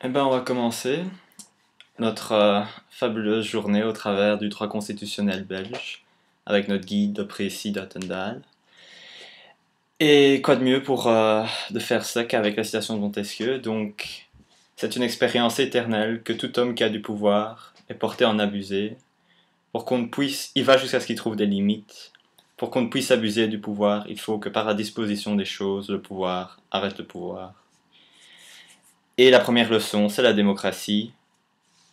Eh ben, on va commencer notre fabuleuse journée au travers du droit constitutionnel belge avec notre guide de Précy d'Attendal. Et quoi de mieux pour de faire ça qu'avec la citation de Montesquieu. Donc, c'est une expérience éternelle que tout homme qui a du pouvoir est porté à en abuser. Pour qu'on ne puisse, il va jusqu'à ce qu'il trouve des limites. Pour qu'on ne puisse abuser du pouvoir, il faut que par la disposition des choses, le pouvoir arrête le pouvoir. Et la première leçon, c'est la démocratie.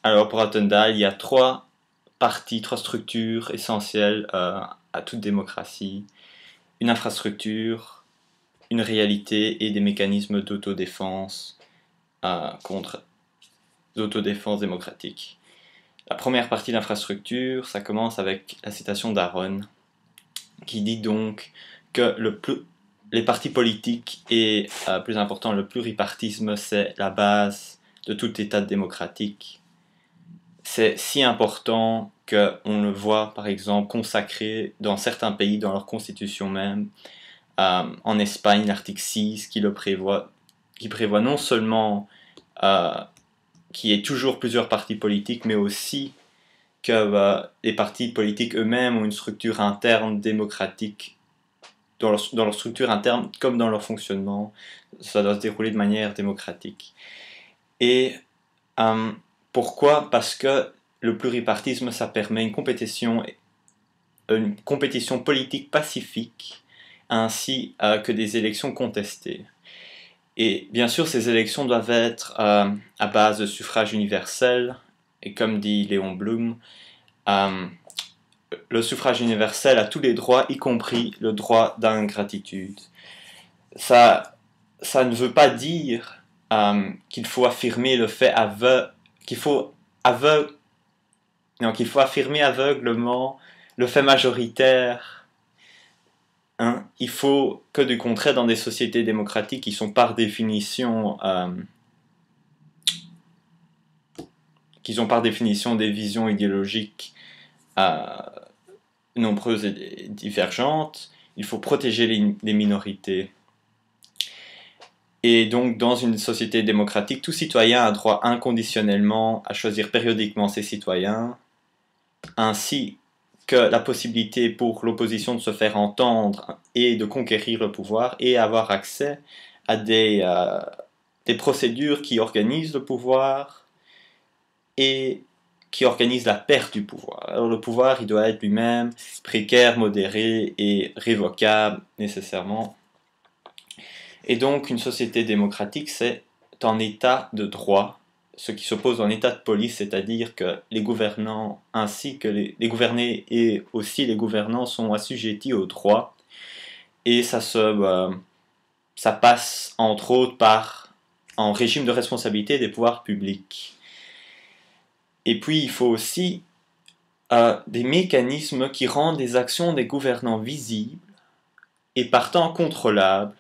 Alors pour Attendal, il y a trois parties, trois structures essentielles à toute démocratie. Une infrastructure, une réalité et des mécanismes d'autodéfense contre d'autodéfense démocratique. La première partie de l'infrastructure, ça commence avec la citation d'Aaron, qui dit donc que les partis politiques et, plus important, le pluripartisme, c'est la base de tout État démocratique. C'est si important qu'on le voit, par exemple, consacré dans certains pays, dans leur constitution même. En Espagne, l'article 6 qui prévoit non seulement qu'il y ait toujours plusieurs partis politiques, mais aussi que les partis politiques eux-mêmes ont une structure interne démocratique. Dans leur structure interne, comme dans leur fonctionnement, ça doit se dérouler de manière démocratique. Et pourquoi? Parce que le pluripartisme, ça permet une compétition politique pacifique, ainsi que des élections contestées. Et bien sûr, ces élections doivent être à base de suffrage universel, et comme dit Léon Blum, le suffrage universel a tous les droits, y compris le droit d'ingratitude. Ça ne veut pas dire qu'il faut affirmer le fait qu'il faut affirmer aveuglement le fait majoritaire. Il faut que du contraire, dans des sociétés démocratiques qui sont par définition des visions idéologiques nombreuses et divergentes, il faut protéger les minorités. Et donc, dans une société démocratique, tout citoyen a droit inconditionnellement à choisir périodiquement ses citoyens, ainsi que la possibilité pour l'opposition de se faire entendre et de conquérir le pouvoir et avoir accès à des procédures qui organisent le pouvoir et qui organisent la perte du pouvoir. Alors le pouvoir, il doit être lui-même précaire, modéré et révocable nécessairement. Et donc une société démocratique, c'est en état de droit, ce qui s'oppose en état de police, c'est-à-dire que les gouvernants ainsi que les gouvernés et aussi les gouvernants sont assujettis au droit. Et ça passe entre autres par un régime de responsabilité des pouvoirs publics. Et puis il faut aussi des mécanismes qui rendent les actions des gouvernants visibles et partant contrôlables.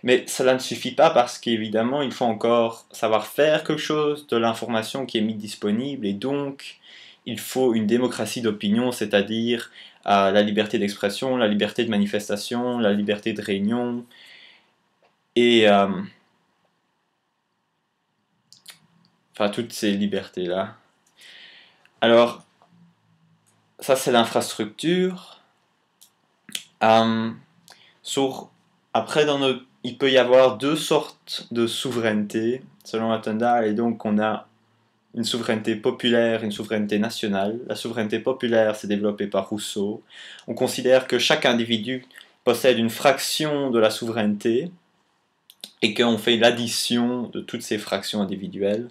Mais cela ne suffit pas parce qu'évidemment, il faut encore savoir faire quelque chose de l'information qui est mise disponible et donc il faut une démocratie d'opinion, c'est-à-dire la liberté d'expression, la liberté de manifestation, la liberté de réunion et enfin toutes ces libertés-là. Alors, ça c'est l'infrastructure. Après, il peut y avoir deux sortes de souveraineté, selon Attendal, et donc on a une souveraineté populaire et une souveraineté nationale. La souveraineté populaire, c'est développé par Rousseau. On considère que chaque individu possède une fraction de la souveraineté et qu'on fait l'addition de toutes ces fractions individuelles.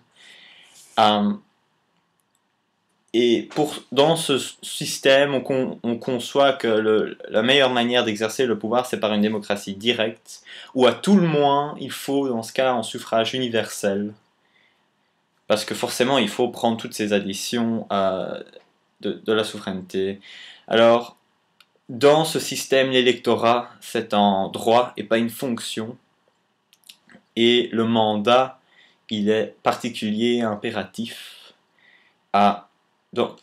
Et dans ce système, on conçoit que la meilleure manière d'exercer le pouvoir, c'est par une démocratie directe, ou à tout le moins, il faut, dans ce cas, un suffrage universel. Parce que forcément, il faut prendre toutes ces additions de la souveraineté. Alors, dans ce système, l'électorat, c'est un droit et pas une fonction. Et le mandat, il est particulier, impératif. Dans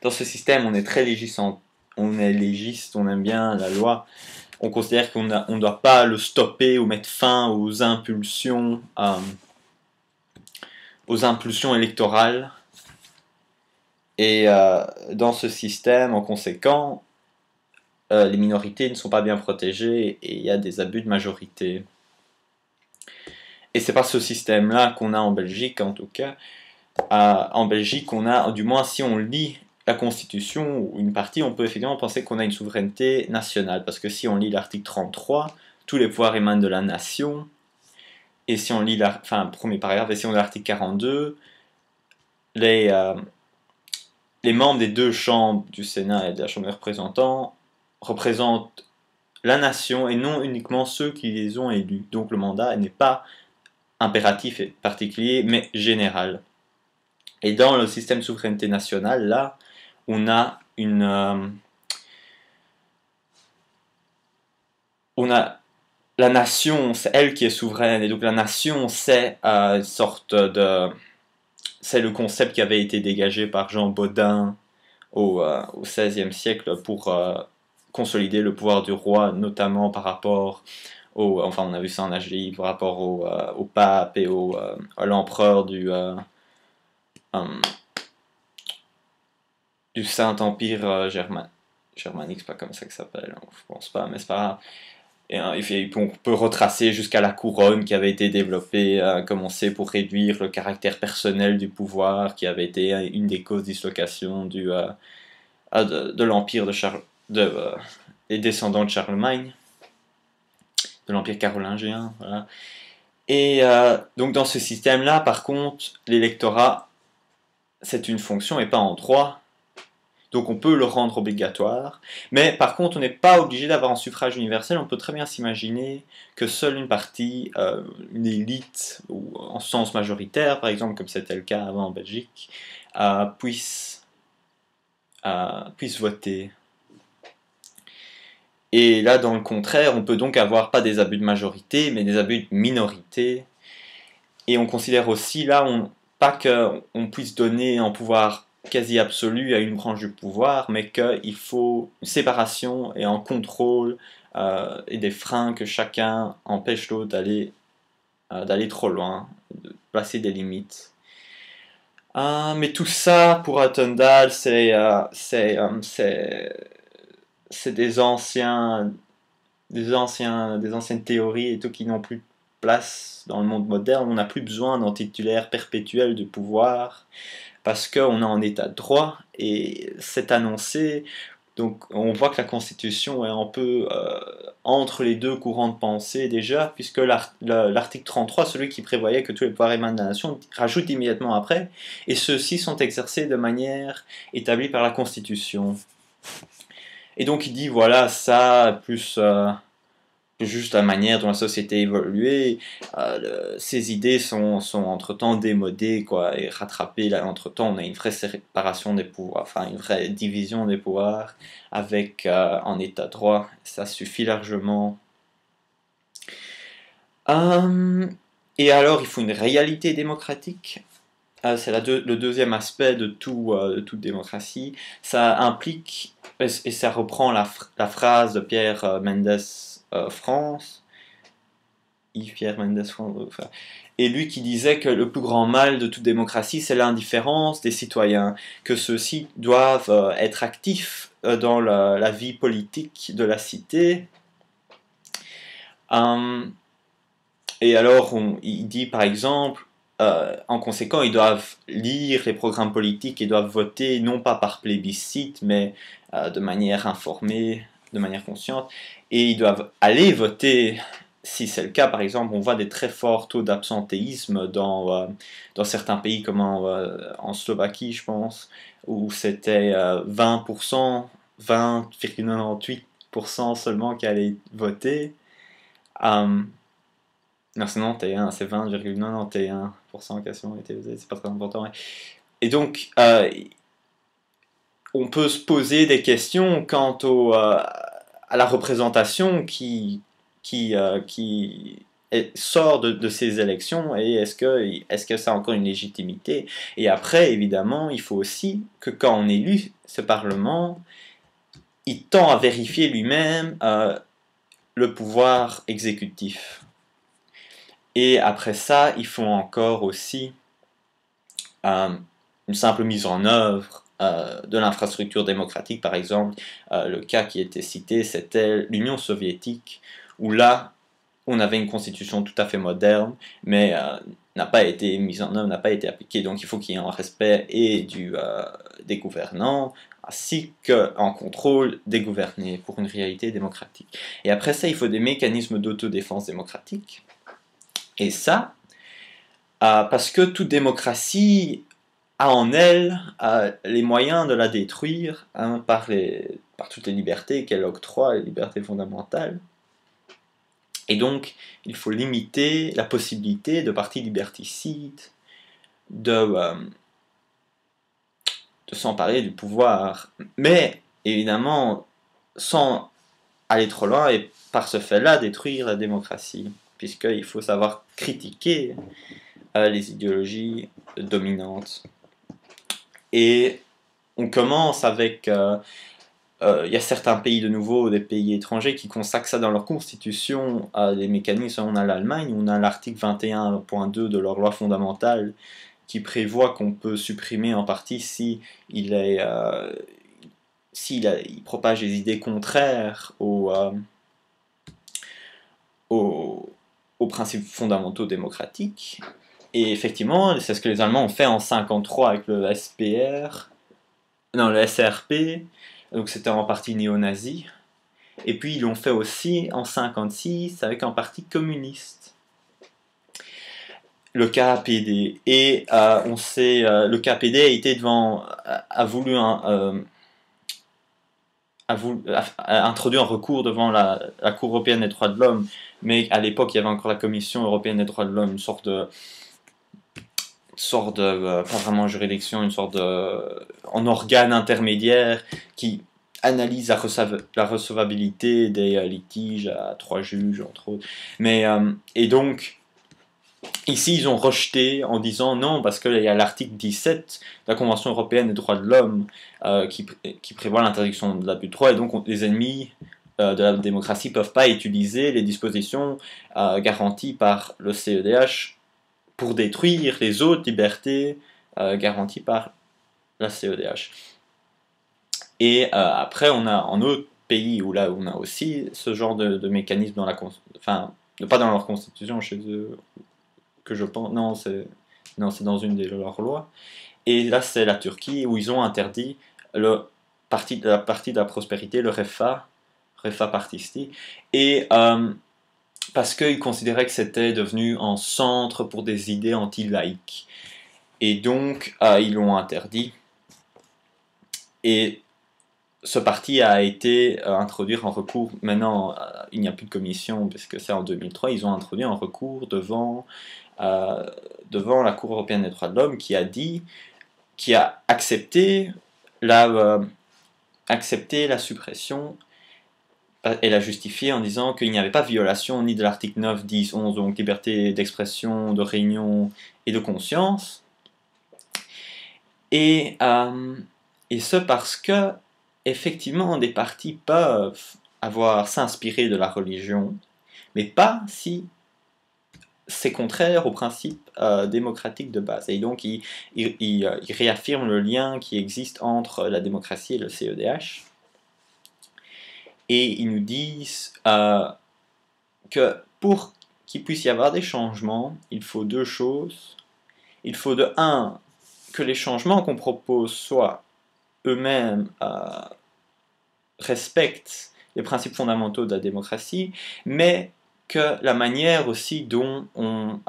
ce système, on est très légiste, on aime bien la loi. on considère qu'on ne doit pas le stopper ou mettre fin aux impulsions électorales. Et dans ce système, en conséquent, les minorités ne sont pas bien protégées et il y a des abus de majorité. Et c'est pas ce système-là qu'on a en Belgique, en tout cas. En Belgique, on a, du moins si on lit la Constitution ou une partie, on peut effectivement penser qu'on a une souveraineté nationale. Parce que si on lit l'article 33, tous les pouvoirs émanent de la nation. Et si on lit, premier paragraphe, et si on lit l'article 42, les membres des deux chambres du Sénat et de la Chambre des représentants représentent la nation et non uniquement ceux qui les ont élus. Donc le mandat n'est pas impératif et particulier, mais général. Et dans le système de souveraineté nationale, là, on a la nation, c'est elle qui est souveraine, et donc la nation, c'est une sorte de... C'est le concept qui avait été dégagé par Jean Bodin au XVIe siècle pour consolider le pouvoir du roi, notamment par rapport enfin on a vu ça en Algérie, par rapport au pape et à l'empereur du Saint-Empire germanique, c'est pas comme ça que ça s'appelle, je pense pas, mais c'est pas grave. Et on peut retracer jusqu'à la couronne qui avait été développée, comme on sait, pour réduire le caractère personnel du pouvoir, qui avait été une des causes de dislocation de l'empire des descendants de Charlemagne, de l'empire carolingien. Voilà. Et donc dans ce système-là, par contre, l'électorat, c'est une fonction et pas un droit. Donc on peut le rendre obligatoire, mais par contre on n'est pas obligé d'avoir un suffrage universel. On peut très bien s'imaginer que seule une partie, une élite, ou en sens majoritaire par exemple, comme c'était le cas avant en Belgique, puisse voter. Et là dans le contraire, on peut donc avoir pas des abus de majorité, mais des abus de minorité. Et on considère aussi là, pas qu'on puisse donner un pouvoir quasi absolu à une branche du pouvoir, mais qu'il faut une séparation et un contrôle et des freins que chacun empêche l'autre d'aller trop loin, de placer des limites. Mais tout ça, pour Attendal, c'est des anciennes théories et tout qui n'ont plus de place dans le monde moderne. On n'a plus besoin d'un titulaire perpétuel du pouvoir parce qu'on est en état de droit et c'est annoncé. Donc on voit que la Constitution est un peu entre les deux courants de pensée déjà, puisque l'article 33, celui qui prévoyait que tous les pouvoirs émanent de la nation, rajoute immédiatement après, et ceux-ci sont exercés de manière établie par la Constitution. Et donc il dit voilà, ça, plus juste la manière dont la société évoluait, ces idées sont entre-temps démodées, quoi, et rattrapées. Là, entre-temps, on a une vraie séparation des pouvoirs, enfin une vraie division des pouvoirs avec un état de droit. Ça suffit largement. Et alors, il faut une réalité démocratique. C'est le deuxième aspect de toute démocratie. Ça implique, et ça reprend la phrase de Pierre Mendès France, Yves-Pierre Mendès France, et lui qui disait que le plus grand mal de toute démocratie, c'est l'indifférence des citoyens, que ceux-ci doivent être actifs dans la vie politique de la cité. Et alors, il dit par exemple, en conséquent, ils doivent lire les programmes politiques, ils doivent voter non pas par plébiscite, mais de manière informée, de manière consciente, et ils doivent aller voter. Si c'est le cas, par exemple, on voit des très forts taux d'absentéisme dans certains pays comme en Slovaquie, je pense, où c'était 20%, 20,98% seulement qui allaient voter. Non, c'est 91, c'est 20,91% qui ont été votés, c'est pas très important. Ouais. Et donc, on peut se poser des questions quant à la représentation qui sort de ces élections, et est-ce que ça a encore une légitimité. Et après, évidemment, il faut aussi que quand on élit ce Parlement, il tend à vérifier lui-même le pouvoir exécutif. Et après ça, ils font encore aussi une simple mise en œuvre de l'infrastructure démocratique. Par exemple, le cas qui était cité, c'était l'Union soviétique, où là, on avait une constitution tout à fait moderne, mais n'a pas été mise en œuvre, n'a pas été appliquée. Donc il faut qu'il y ait un respect et des gouvernants, ainsi qu'un contrôle des gouvernés pour une réalité démocratique. Et après ça, il faut des mécanismes d'autodéfense démocratique. Et ça, parce que toute démocratie a en elle les moyens de la détruire par toutes les libertés qu'elle octroie, les libertés fondamentales. Et donc, il faut limiter la possibilité de partis liberticides de s'emparer du pouvoir. Mais, évidemment, sans aller trop loin et par ce fait-là détruire la démocratie, puisqu'il faut savoir critiquer les idéologies dominantes. Et on commence avec... il y a certains pays de nouveau, des pays étrangers qui consacrent ça dans leur constitution, des mécanismes. On a l'Allemagne, on a l'article 21.2 de leur loi fondamentale qui prévoit qu'on peut supprimer en partie si il propage des idées contraires aux principes fondamentaux démocratiques. Et effectivement, c'est ce que les Allemands ont fait en 1953 avec le le SRP, donc c'était en partie néo-nazi. Et puis ils l'ont fait aussi en 1956 avec un parti communiste, le KPD. Et on sait, le KPD a introduit un recours devant la Cour européenne des droits de l'homme, mais à l'époque il y avait encore la Commission européenne des droits de l'homme, une sorte de pas vraiment juridiction, une sorte en organe intermédiaire qui analyse la recevabilité des litiges à 3 juges, entre autres. Et donc, ici, ils ont rejeté en disant non, parce qu'il y a l'article 17 de la Convention européenne des droits de l'homme qui prévoit l'interdiction de l'abus de droit, et donc les ennemis de la démocratie ne peuvent pas utiliser les dispositions garanties par le CEDH pour détruire les autres libertés garanties par la CEDH. Et après, on a en autres pays où là, on a aussi ce genre de mécanisme dans enfin, pas dans leur constitution chez eux, que je pense, non, c'est dans une de leurs lois. Et là, c'est la Turquie où ils ont interdit la partie de la prospérité, le Refah Partisi, et parce qu'ils considéraient que c'était devenu un centre pour des idées anti-laïques. Et donc, ils l'ont interdit. Et ce parti a été introduit en recours. Maintenant, il n'y a plus de commission, puisque c'est en 2003. Ils ont introduit un recours devant la Cour européenne des droits de l'homme qui a accepté la suppression et l'a justifié en disant qu'il n'y avait pas violation ni de l'article 9, 10, 11, donc liberté d'expression, de réunion et de conscience. Et ce parce que, effectivement, des partis peuvent s'inspirer de la religion, mais pas si c'est contraire aux principes démocratiques de base. Et donc, ils réaffirment le lien qui existe entre la démocratie et le CEDH. Et ils nous disent que pour qu'il puisse y avoir des changements, il faut 2 choses. Il faut de 1, que les changements qu'on propose soient eux-mêmes respectent les principes fondamentaux de la démocratie, mais que la manière aussi dont on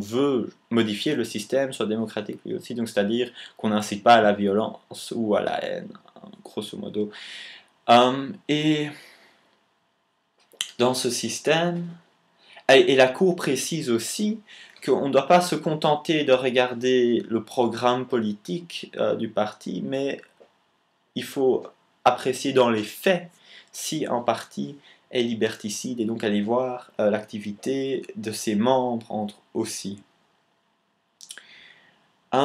veut modifier le système soit démocratique lui aussi, donc c'est-à-dire qu'on n'incite pas à la violence ou à la haine, grosso modo. Et dans ce système, et la Cour précise aussi qu'on ne doit pas se contenter de regarder le programme politique du parti, mais il faut apprécier dans les faits si un parti est liberticide et donc aller voir l'activité de ses membres aussi. Ouais.